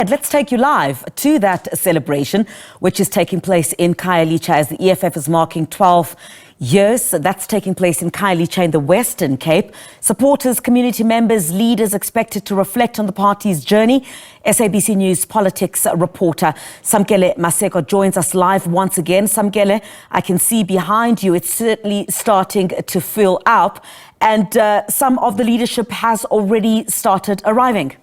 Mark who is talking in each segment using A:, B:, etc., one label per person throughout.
A: Let's take you live to that celebration, which is taking place in Khayelitsha as the EFF is marking 12 years. That's taking place in Khayelitsha in the Western Cape. Supporters, community members, leaders expected to reflect on the party's journey. SABC News politics reporter Samkele Maseko joins us live once again. Samkele, I can see behind you, it's certainly starting to fill up, and some of the leadership has already started arriving.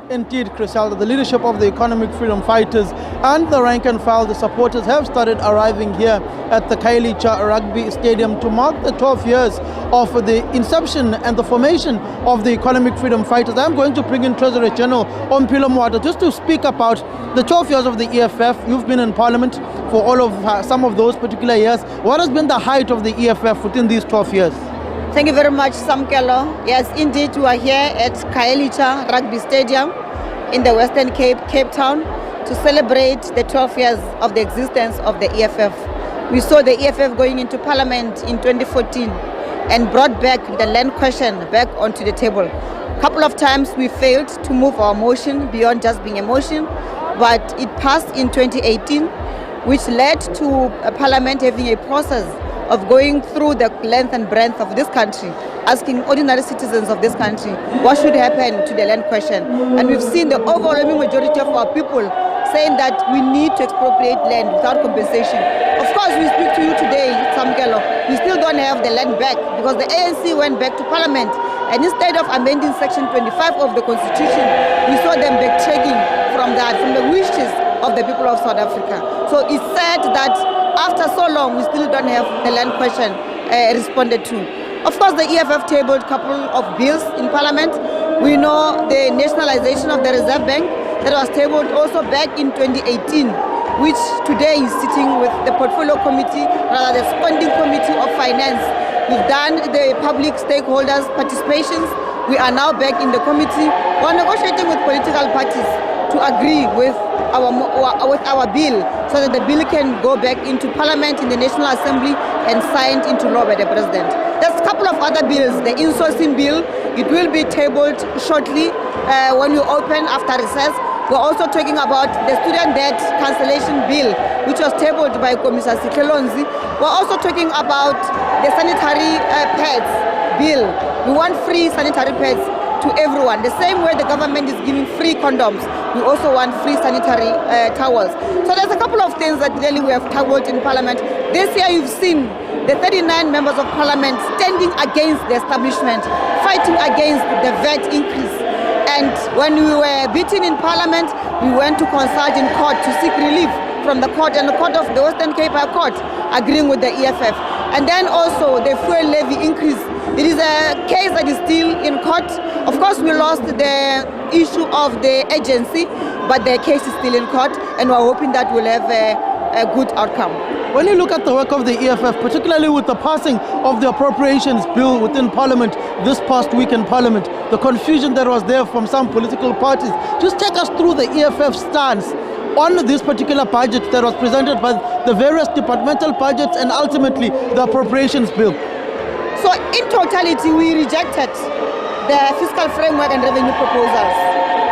B: Indeed, Griselda, the leadership of the economic freedom fighters and the rank and file, the supporters have started arriving here at the Khayelitsha Rugby Stadium to mark the 12 years of the inception and the formation of the economic freedom fighters. I'm going to bring in Treasurer General Ompilo Mwata just to speak about the 12 years of the EFF. You've been in Parliament for all of some of those particular years. What has been the height of the EFF within these 12 years?
C: Thank you very much, Samkele. Yes, indeed, we are here at Khayelitsha Rugby Stadium in the Western Cape, Cape Town, to celebrate the 12 years of the existence of the EFF. We saw the EFF going into Parliament in 2014 and brought back the land question back onto the table. A couple of times we failed to move our motion beyond just being a motion, but it passed in 2018, which led to a Parliament having a process of going through the length and breadth of this country, asking ordinary citizens of this country what should happen to the land question. And we've seen the overwhelming majority of our people saying that we need to expropriate land without compensation. Of course, we speak to you today, Samkele, we still don't have the land back because the ANC went back to Parliament, and instead of amending Section 25 of the Constitution, we saw them backtracking from that, from the wishes of the people of South Africa. So it's sad that after so long, we still don't have the land question responded to. Of course, the EFF tabled a couple of bills in Parliament. We know the nationalization of the Reserve Bank that was tabled also back in 2018, which today is sitting with the Portfolio Committee, rather the Spending Committee of Finance. We've done the public stakeholders' participations. We are now back in the committee. We're negotiating with political parties to agree with our bill so that the bill can go back into Parliament in the National Assembly and signed into law by the President. There's a couple of other bills. The insourcing bill, it will be tabled shortly when we open after recess. We're also talking about the student debt cancellation bill, which was tabled by Commissioner Sikelonzi. We're also talking about the sanitary pads bill. We want free sanitary pads to everyone. The same way the government is giving free condoms, we also want free sanitary towels. So there's a couple of things that really we have tackled in Parliament. This year you've seen the 39 members of Parliament standing against the establishment, fighting against the VAT increase. And when we were beaten in Parliament, we went to consult in court to seek relief from the court, and the court of the Western Cape High Court agreeing with the EFF. And then also the fuel levy increase. It is a case that is still in court. Of course, we lost the issue of the agency, but the case is still in court, and we're hoping that we'll have a good outcome.
B: When you look at the work of the EFF, particularly with the passing of the appropriations bill within Parliament this past week in Parliament, the confusion that was there from some political parties, just take us through the EFF stance on this particular budget that was presented by the various departmental budgets and ultimately the appropriations bill.
C: So in totality, we rejected the fiscal framework and revenue proposals,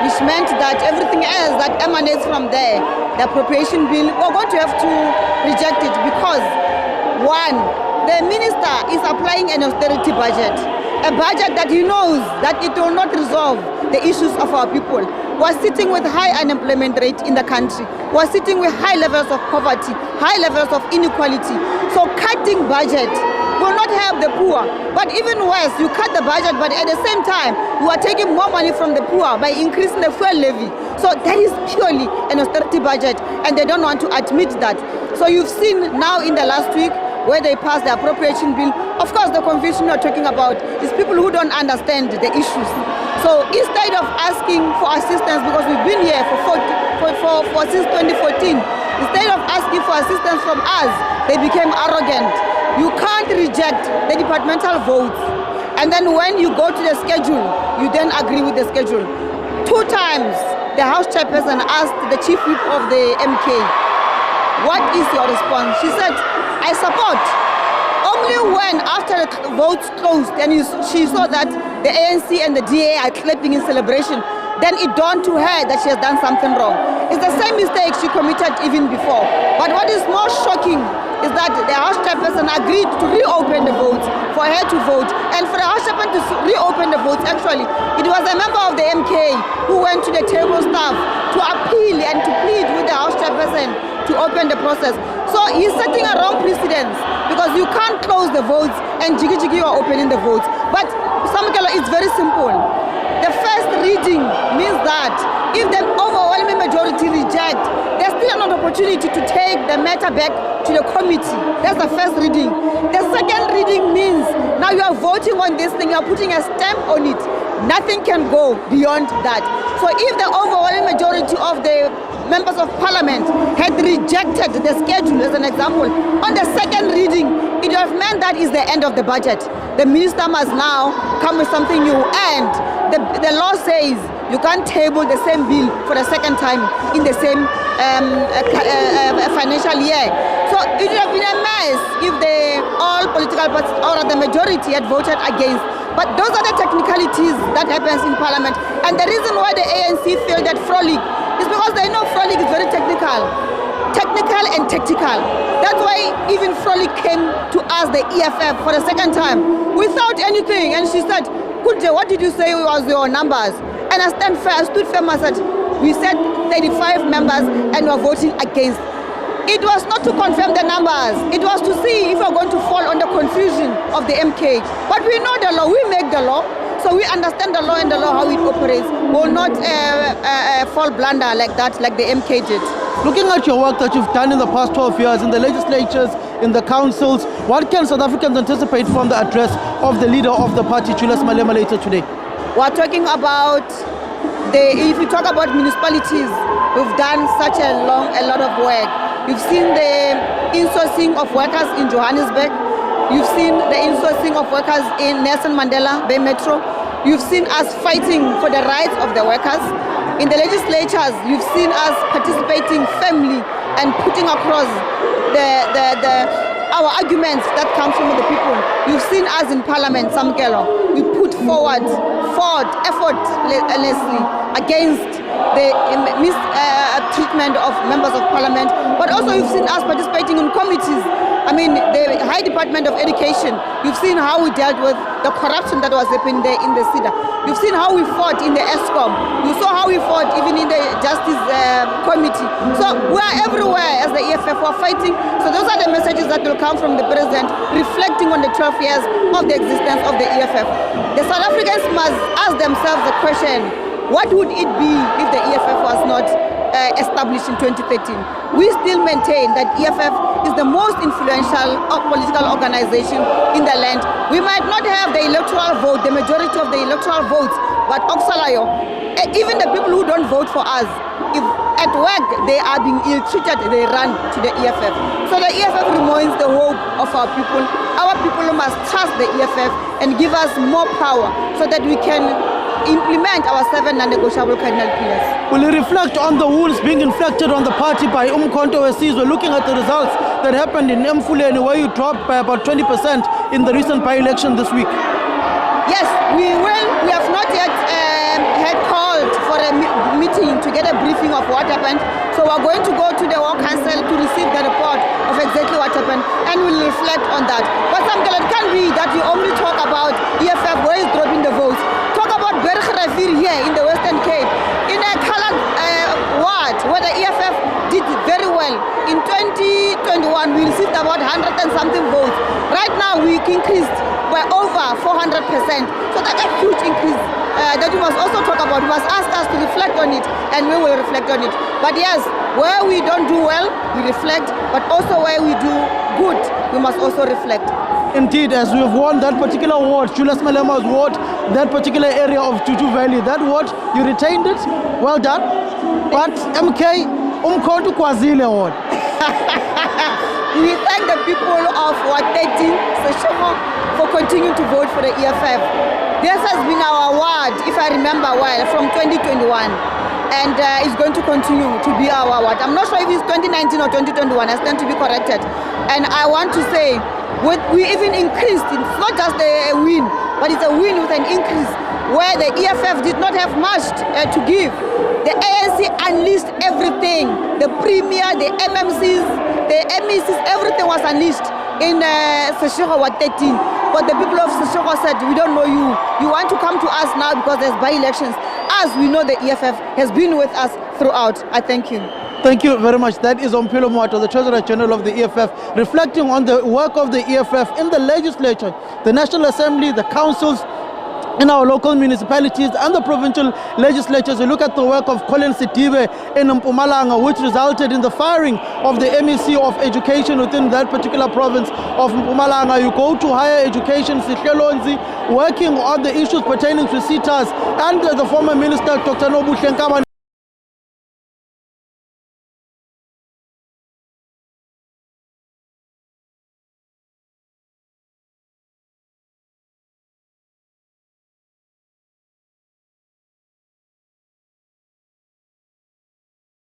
C: which meant that everything else that emanates from there, the appropriation bill, we're going to have to reject it because, one, the minister is applying an austerity budget, a budget that he knows that it will not resolve the issues of our people. We're sitting with high unemployment rate in the country. We're sitting with high levels of poverty, high levels of inequality. So cutting budget will not help the poor. But even worse, you cut the budget, but at the same time, you are taking more money from the poor by increasing the fuel levy. So that is purely an austerity budget, and they don't want to admit that. So you've seen now in the last week where they passed the appropriation bill. Of course, the confusion you're talking about is people who don't understand the issues. So instead of asking for assistance, because we've been here since 2014, instead of asking for assistance from us, they became arrogant. You can't reject the departmental votes, and then when you go to the schedule, you then agree with the schedule. 2 times, the House chairperson asked the chief whip of the MK, what is your response? She said, I support Only when after the votes closed and she saw that the ANC and the DA are clapping in celebration, then it dawned to her that she has done something wrong. It's the same mistake she committed even before. But what is more shocking is that the House chairperson agreed to reopen the votes for her to vote. And for the House chairperson to reopen the votes, actually, it was a member of the MK who went to the table staff to appeal and to plead with the House chairperson to open the process. So he's setting a wrong precedence because you can't close the votes and jiggy you are opening the votes. But Samkele, it's very simple. The first reading means that if the overwhelming majority reject, there's still an opportunity to take the matter back to the committee. That's the first reading. The second reading means now you are voting on this thing, you are putting a stamp on it. Nothing can go beyond that. So if the overwhelming majority of the members of parliament had rejected the schedule, as an example, on the second reading, it would have meant that is the end of the budget. The minister must now come with something new, and the law says you can't table the same bill for the second time in the same financial year. So it would have been a mess if all political parties or the majority had voted against. But those are the technicalities that happens in parliament. And the reason why the ANC failed at Frolic is because they know Frolic is very technical and tactical. That's why even Frolic came to ask the EFF for the second time without anything. And she said, Kunje, what did you say was your numbers? And I stood firm and said, we said 35 members and we are voting against. It was not to confirm the numbers. It was to see if we're going to fall on the confusion of the MK. But we know the law. We make the law. So we understand the law and the law, how it operates. We will not fall blunder like that, like the MK did.
B: Looking at your work that you've done in the past 12 years in the legislatures, in the councils, what can South Africans anticipate from the address of the leader of the party, Julius Malema, later today?
C: We're talking about if you talk about municipalities, we've done such a lot of work. You've seen the insourcing of workers in Johannesburg. You've seen the insourcing of workers in Nelson Mandela Bay Metro. You've seen us fighting for the rights of the workers. In the legislatures, you've seen us participating firmly and putting across our arguments that come from the people. You've seen us in Parliament, Samkele. We put forward effortlessly against the mistreatment of members of Parliament, but also you've seen us participating in committees. I mean, the High Department of Education, you've seen how we dealt with the corruption that was happening there in the SIDA. You've seen how we fought in the ESCOM. You saw how we fought even in the Justice Committee. So we are everywhere as the EFF, we are fighting. So those are the messages that will come from the President, reflecting on the 12 years of the existence of the EFF. The South Africans must ask themselves the question, what would it be if the EFF was not established in 2013? We still maintain that EFF is the most influential political organization in the land. We might not have the electoral vote, the majority of the electoral votes, but Oksalayo, even the people who don't vote for us, if at work they are being ill-treated, they run to the EFF. So the EFF remains the hope of our people. Our people must trust the EFF and give us more power so that we can implement our 7 non-negotiable cardinal pillars.
B: Will you reflect on the wounds being inflicted on the party by Umkhonto overseas? We're looking at the results that happened in Mfuleni, where you dropped by about 20% in the recent by-election this week.
C: Yes, we will. We have not yet had called for a meeting to get a briefing of what happened. So we're going to go to the War Council to receive the report of exactly what happened, and we'll reflect on that. But Samkele, it can't be that you only talk about EFF, where is dropping the votes. Talk about Bergrivier here in the Western Cape, in a colored ward where the EFF did very well. In 2021, we received about 100 and something votes. Right now, we increased by over 400%. So that's a huge increase that we must also talk about. You must ask us to reflect on it, and we will reflect on it. But yes, where we don't do well, we reflect, but also where we do good, we must also reflect.
B: Indeed, as we have won that particular ward, Julius Malema's ward, that particular area of Tutu Valley, that ward, you retained it, well done. But MK, Umkhonto Kwazile ward.
C: We thank the people of Ward 13, Seshomo, for continuing to vote for the EFF. This has been our ward, if I remember well, from 2021. And it's going to continue to be our ward. I'm not sure if it's 2019 or 2021, I stand to be corrected. And I want to say, We even increased. It's not just a win, but it's a win with an increase, where the EFF did not have much to give. The ANC unleashed everything. The Premier, the MMCs, the MECs, everything was unleashed in Seshego Ward 13. But the people of Seshego said, we don't know you. You want to come to us now because there's by-elections. As we know, the EFF has been with us throughout. I thank you.
B: Thank you very much. That is Samkele Maseko, the Treasurer General of the EFF, reflecting on the work of the EFF in the legislature, the National Assembly, the councils, in our local municipalities and the provincial legislatures. You look at the work of Colin Sidibe in Mpumalanga, which resulted in the firing of the MEC of Education within that particular province of Mpumalanga. You go to higher education, Sihlelonzi, working on the issues pertaining to CETAs, and the former minister, Dr. Nobu Hlenkabane,